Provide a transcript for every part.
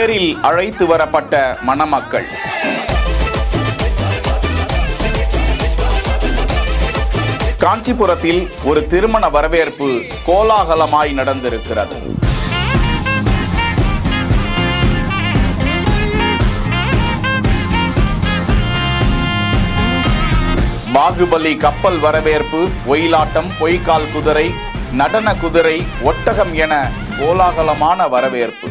தேரில் அழைத்து வரப்பட்ட மணமக்கள். காஞ்சிபுரத்தில் ஒரு திருமண வரவேற்பு கோலாகலமாய் நடந்திருக்கிறது. பாகுபலி கப்பல் வரவேற்பு, ஒயிலாட்டம், பொய்க்கால் குதிரை, நடன குதிரை, ஒட்டகம் என கோலாகலமான வரவேற்பு.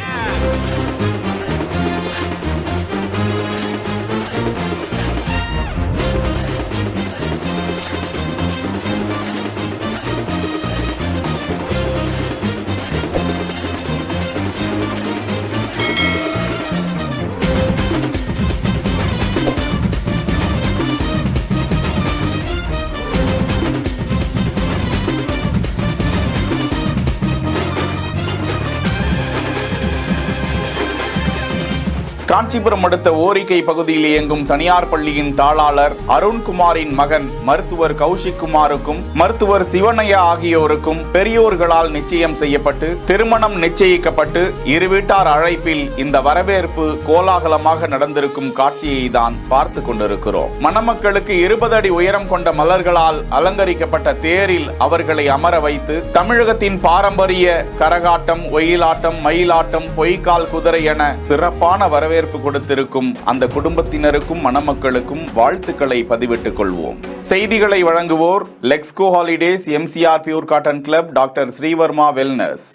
காஞ்சிபுரம் அடுத்த ஓரிக்கை பகுதியில் இயங்கும் தனியார் பள்ளியின் தாளாளர் அருண்குமாரின் மகன் மருத்துவர் கௌஷிக் குமாருக்கும் மருத்துவர் சிவனையா ஆகியோருக்கும் பெரியோர்களால் நிச்சயம் செய்யப்பட்டு திருமணம் நிச்சயிக்கப்பட்டு இரு வீட்டார் அழைப்பில் இந்த வரவேற்பு கோலாகலமாக நடந்திருக்கும் காட்சியை தான் பார்த்து கொண்டிருக்கிறோம். மணமக்களுக்கு 20 அடி உயரம் கொண்ட மலர்களால் அலங்கரிக்கப்பட்ட தேரில் அவர்களை அமர வைத்து தமிழகத்தின் பாரம்பரிய கரகாட்டம், ஒயிலாட்டம், மயிலாட்டம், பொய்க்கால் குதிரை என சிறப்பான வரவேற்பு கொடுத்திருக்கும் அந்த குடும்பத்தினருக்கும் மணமக்களுக்கும் வாழ்த்துக்களை பதிவிட்டுக் கொள்வோம். செய்திகளை வழங்குவோர் Lexco holidays, MCR pure cotton club, doctor Srivarma wellness.